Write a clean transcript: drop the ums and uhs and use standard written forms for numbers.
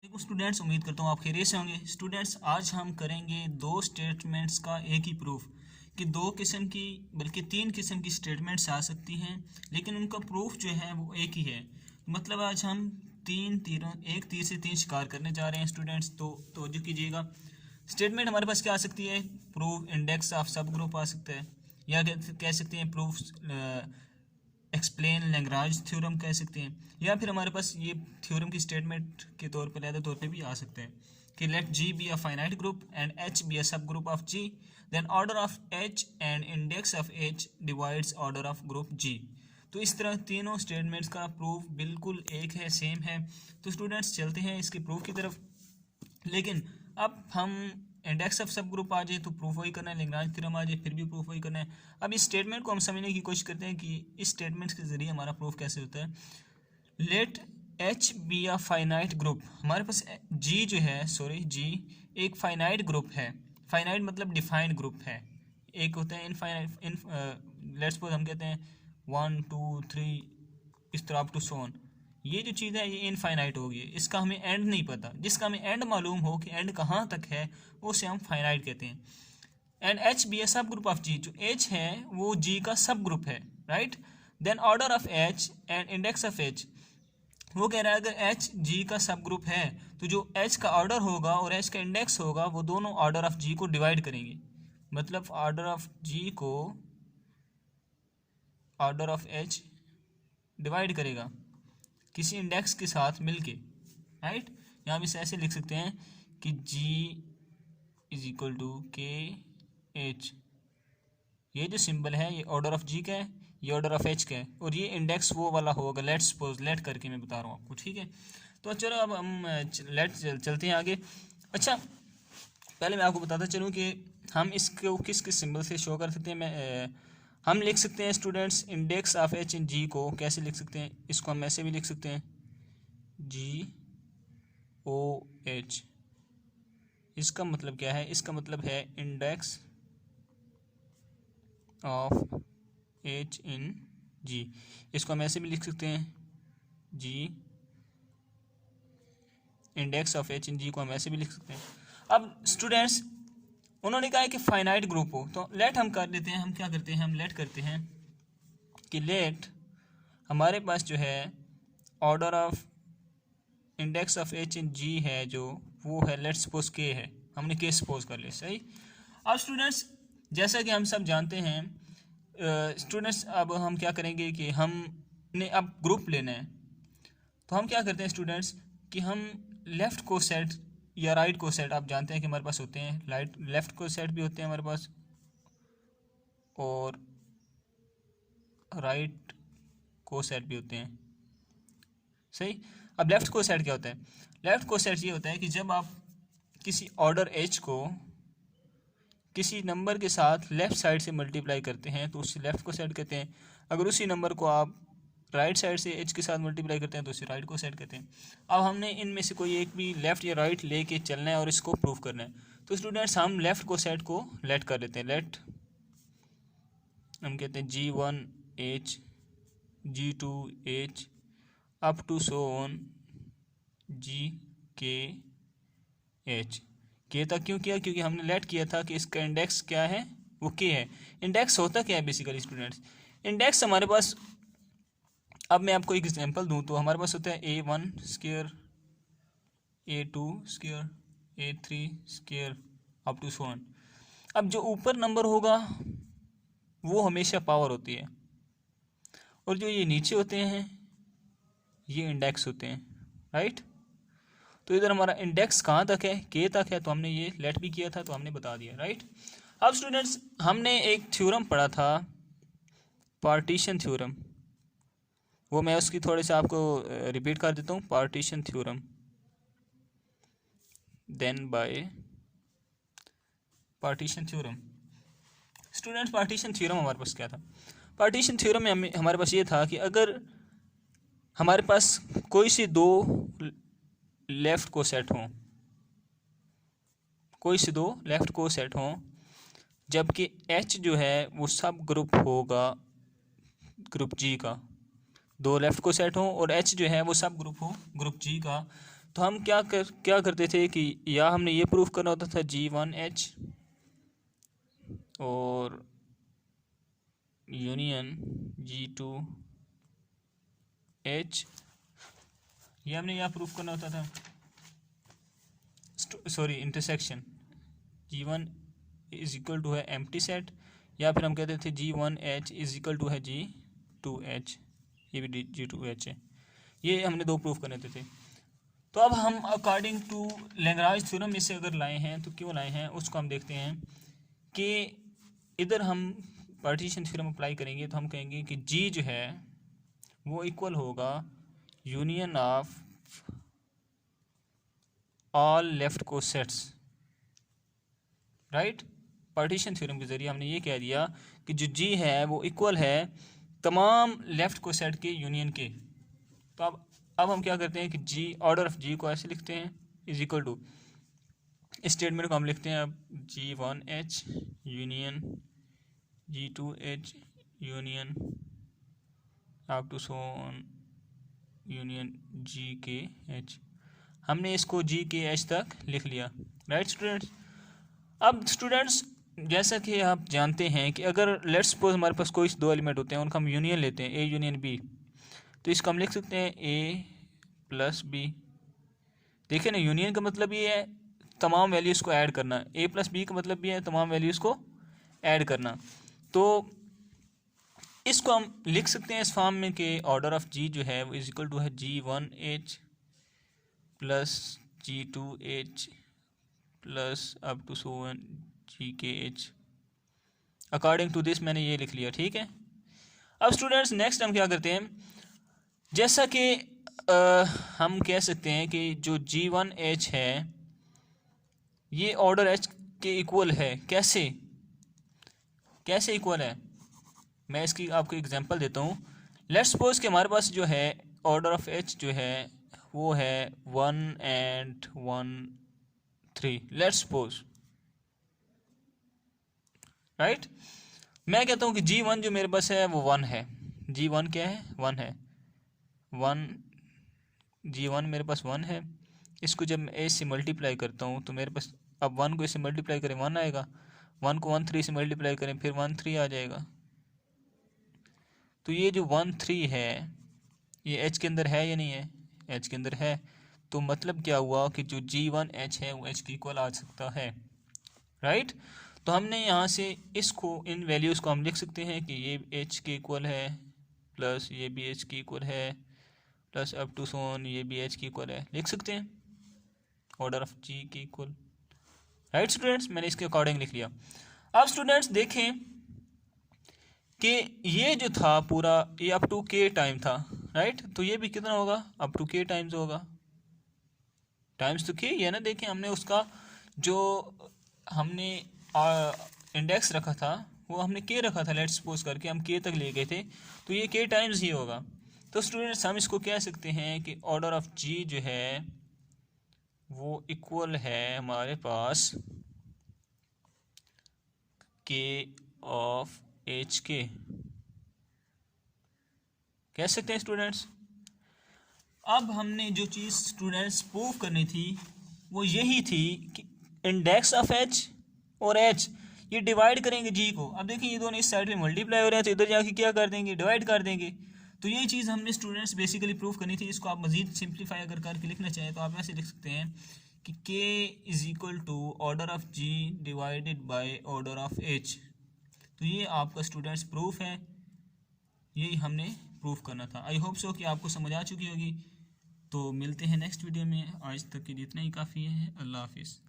Students, उम्मीद करता हूँ आप खैरियत से होंगे। स्टूडेंट्स, आज हम करेंगे दो स्टेटमेंट्स का एक ही प्रूफ कि दो किस्म की बल्कि तीन किस्म की स्टेटमेंट्स आ सकती हैं, लेकिन उनका प्रूफ जो है वो एक ही है। मतलब आज हम एक तीर से तीन शिकार करने जा रहे हैं स्टूडेंट्स। तो तवज्जो कीजिएगा। स्टेटमेंट हमारे पास क्या आ सकती है? प्रूफ इंडेक्स ऑफ सब ग्रुप आ सकता है, या कह सकते हैं प्रूफ एक्सप्लेन लैग्रांज थ्योरम कह सकते हैं, या फिर हमारे पास ये थ्योरम की स्टेटमेंट के तौर पर लहदा तौर पे भी आ सकते हैं कि let G be a finite group and H be a subgroup of G, then order of H and index of H divides order of group G. तो इस तरह तीनों स्टेटमेंट्स का प्रूफ बिल्कुल एक है, सेम है। तो स्टूडेंट्स, चलते हैं इसके प्रूफ की तरफ। लेकिन अब हम इंडेक्स ऑफ सब ग्रुप आ जाए तो प्रूफ वही करना है, लैग्रांज थ्योरम आ जाए फिर भी प्रूफ वही करना है। अब इस स्टेटमेंट को हम समझने की कोशिश करते हैं कि इस स्टेटमेंट के जरिए हमारा प्रूफ कैसे होता है। Let H be a finite group, हमारे पास जी जो है जी एक फाइनाइट ग्रुप है। फाइनाइट मतलब डिफाइंड ग्रुप है। एक होता है इनफाइनाइट, लेट्स सपोज हम कहते हैं 1 2 3 इस तरह अप टू सो ऑन। ये जो चीज़ है ये इनफाइनाइट होगी, इसका हमें एंड नहीं पता। जिसका हमें एंड मालूम हो कि एंड कहाँ तक है उसे हम फाइनाइट कहते हैं। एंड एच बी ए सब ग्रुप ऑफ जी, जो एच है वो जी का सब ग्रुप है, right. Then order of H and index of H, वो कह रहा है अगर एच जी का सब ग्रुप है तो जो एच का ऑर्डर होगा और एच का इंडेक्स होगा वो दोनों ऑर्डर ऑफ जी को डिवाइड करेंगे। मतलब ऑर्डर ऑफ जी को ऑर्डर ऑफ एच डिवाइड करेगा किसी इंडेक्स के साथ मिलके, राइट। यहाँ हम इसे ऐसे लिख सकते हैं कि g इज इक्वल टू के एच। ये जो सिंबल है ये ऑर्डर ऑफ g का है, ये ऑर्डर ऑफ h का है, और ये इंडेक्स वो वाला होगा। लेट सपोज, लेट करके मैं बता रहा हूँ आपको, ठीक है। तो चलो अब हम चलते हैं आगे। अच्छा, पहले मैं आपको बताता चलूँ कि हम इसको किस किस सिंबल से शो कर सकते हैं। हम लिख सकते हैं students index of H in जी को कैसे लिख सकते हैं? इसको हम ऐसे भी लिख सकते हैं जी ओ एच। इसका मतलब क्या है? इसका मतलब है इंडेक्स ऑफ एच इन जी। इसको हम ऐसे भी लिख सकते हैं जी इंडेक्स ऑफ एच इन जी को हम ऐसे भी लिख सकते हैं। अब स्टूडेंट्स, उन्होंने कहा है कि फाइनाइट ग्रुप हो, तो लेट हम कर लेते हैं। हम क्या करते हैं? हम लेट करते हैं कि लेट हमारे पास जो है order of index of H in G है जो वो है लेट सपोज के है। हमने के सपोज कर लिया, सही। अब स्टूडेंट्स, जैसा कि हम सब जानते हैं स्टूडेंट्स, अब हम क्या करेंगे कि हमने अब ग्रुप लेना है। तो हम क्या करते हैं स्टूडेंट्स कि हम लेफ़्ट को सेट या राइट को सेट, आप जानते हैं कि हमारे पास होते हैं लेफ़्ट को सेट भी होते हैं हमारे पास और राइट को सेट भी होते हैं, सही। अब लेफ़्ट को सेट क्या होता है? लेफ़्ट को सेट ये होता है कि जब आप किसी ऑर्डर एच को किसी नंबर के साथ लेफ़्ट साइड से मल्टीप्लाई करते हैं तो उसे लेफ़्ट को सेट कहते हैं। अगर उसी नंबर को आप राइट साइड से एच के साथ मल्टीप्लाई करते हैं तो उसे राइट को सेट कहते हैं। अब हमने इनमें से कोई एक भी लेफ़्ट या राइट लेके चलना है और इसको प्रूव करना है। तो स्टूडेंट्स, हम लेफ़्ट को सेट को लेट कर लेते हैं। लेट हम कहते हैं G1 H, G2 H up to so on G K H। के तक क्यों किया? क्योंकि हमने लेट किया था कि इसका इंडेक्स क्या है, वो के है। इंडेक्स होता क्या है बेसिकली स्टूडेंट्स? इंडेक्स हमारे पास, अब मैं आपको एक एग्जांपल दूं तो हमारे पास होता है A1 square, A2 square, A3 square up to so on. अब जो ऊपर नंबर होगा वो हमेशा पावर होती है, और जो ये नीचे होते हैं ये इंडेक्स होते हैं, राइट। तो इधर हमारा इंडेक्स कहाँ तक है? के तक है, तो हमने ये लेट भी किया था तो हमने बता दिया, राइट। अब स्टूडेंट्स, हमने एक थ्योरम पढ़ा था पार्टीशन थ्योरम, वो मैं उसकी थोड़े से आपको रिपीट कर देता हूँ। Partition theorem, then by partition theorem. Students, partition theorem हमारे पास क्या था? पार्टीशन थ्योरम में हमारे पास ये था कि अगर हमारे पास कोई सी दो लेफ़्ट को सेट हों, कोई से दो लेफ़्ट को सेट हों, जबकि एच जो है वो सब ग्रुप होगा ग्रुप जी का। दो लेफ़्ट को सेट हों और एच जो है वो सब ग्रुप हो ग्रुप जी का। तो हम क्या करते थे कि या हमने ये प्रूफ करना होता था G1H और यूनियन G2H, ये हमने यहाँ प्रूफ करना होता था, sorry intersection G1 is equal to है एम्प्टी सेट, या फिर हम कहते थे G1H इज इक्वल टू है G2H, ये भी G2H है। ये हमने दो प्रूफ करने थे। तो अब हम अकॉर्डिंग टू लैग्रांज थ्योरम इसे अगर लाए हैं तो क्यों लाए हैं उसको हम देखते हैं कि इधर हम पार्टीशन थ्योरम अप्लाई करेंगे तो हम कहेंगे कि G जो है वो इक्वल होगा यूनियन ऑफ ऑल लेफ्ट को सेट्स, राइट। पार्टीशन थ्योरम के ज़रिए हमने ये कह दिया कि जो G है वो इक्वल है तमाम लेफ्ट को सेट के यूनियन के। तो अब हम क्या करते हैं कि G, ऑर्डर ऑफ G को ऐसे लिखते हैं इज इक्वल टू, इस स्टेटमेंट को हम लिखते हैं अब G1H union G2H union up to so on union GKH। हमने इसको GKH तक लिख लिया, राइट स्टूडेंट्स। अब स्टूडेंट्स जैसा कि आप जानते हैं कि अगर लेट्स सपोज हमारे पास कोई दो एलिमेंट होते हैं, उनका हम यूनियन लेते हैं, A यूनियन B, तो इसको हम लिख सकते हैं A प्लस B। देखिए ना, यूनियन का मतलब ये है तमाम वैल्यूज़ को ऐड करना, A प्लस B का मतलब ये है तमाम वैल्यूज़ को ऐड करना। तो इसको हम लिख सकते हैं इस फॉर्म में कि ऑर्डर ऑफ G जो है वो इज इक्वल टू है G1H plus G2H plus up to so on GKH। According to this मैंने ये लिख लिया, ठीक है। अब स्टूडेंट्स नेक्स्ट हम क्या करते हैं, जैसा कि हम कह सकते हैं कि जो G1H है ये ऑर्डर H के इक्वल है। कैसे इक्वल है, मैं इसकी आपको एग्जांपल देता हूँ। लेट्स सपोज कि हमारे पास जो है ऑर्डर ऑफ H जो है वो है 1 and 1 3, लेट्स सपोज, राइट। मैं कहता हूँ कि G1 जो मेरे पास है वो 1 है। G1 क्या है, 1 है। 1 G1 मेरे पास 1 है। इसको जब मैं A से मल्टीप्लाई करता हूँ तो मेरे पास, अब 1 को इससे मल्टीप्लाई करें 1 आएगा, 1 को 1 3 से मल्टीप्लाई करें फिर 1 3 आ जाएगा। तो ये जो 1 3 है ये H के अंदर है या नहीं है, H के अंदर है। तो मतलब क्या हुआ कि जो G1H है वो H के इक्वल आ सकता है, राइट। तो हमने यहाँ से इसको, इन वैल्यूज़ को हम लिख सकते हैं कि ये H के इक्वल है प्लस ये भी H के इक्वल है प्लस अप टू सोन ये भी H के इक्वल है, लिख सकते हैं ऑर्डर ऑफ G के इक्वल, राइट स्टूडेंट्स। मैंने इसके अकॉर्डिंग लिख लिया। अब स्टूडेंट्स देखें कि ये जो था पूरा ये अप टू K टाइम था, राइट। तो ये भी कितना होगा, अप टू K टाइम्स होगा, टाइम्स तो K है ना। देखें हमने उसका जो हमने इंडेक्स रखा था वो हमने K रखा था, लेट्स सपोज करके हम K तक ले गए थे, तो ये K टाइम्स ही होगा। तो स्टूडेंट्स हम इसको कह सकते हैं कि ऑर्डर ऑफ G जो है वो इक्वल है हमारे पास K ऑफ H के, कह सकते हैं स्टूडेंट्स। अब हमने जो चीज़ स्टूडेंट्स प्रूव करनी थी वो यही थी कि इंडेक्स ऑफ H और H ये डिवाइड करेंगे G को। अब देखिए ये दोनों इस साइड में मल्टीप्लाई हो रहे हैं तो इधर जाके क्या कर देंगे, डिवाइड कर देंगे। तो यही चीज़ हमने स्टूडेंट्स बेसिकली प्रूव करनी थी। इसको आप मज़ीद सिंप्लीफाई अगर करके लिखना चाहें तो आप ऐसे लिख सकते हैं कि K is equal to order of G divided by order of H। तो ये आपका स्टूडेंट्स प्रूफ है, यही हमने प्रूफ करना था। आई होप सो कि आपको समझ आ चुकी होगी। तो मिलते हैं नेक्स्ट वीडियो में, आज तक के लिए इतना ही काफ़ी है। अल्लाह हाफिज़।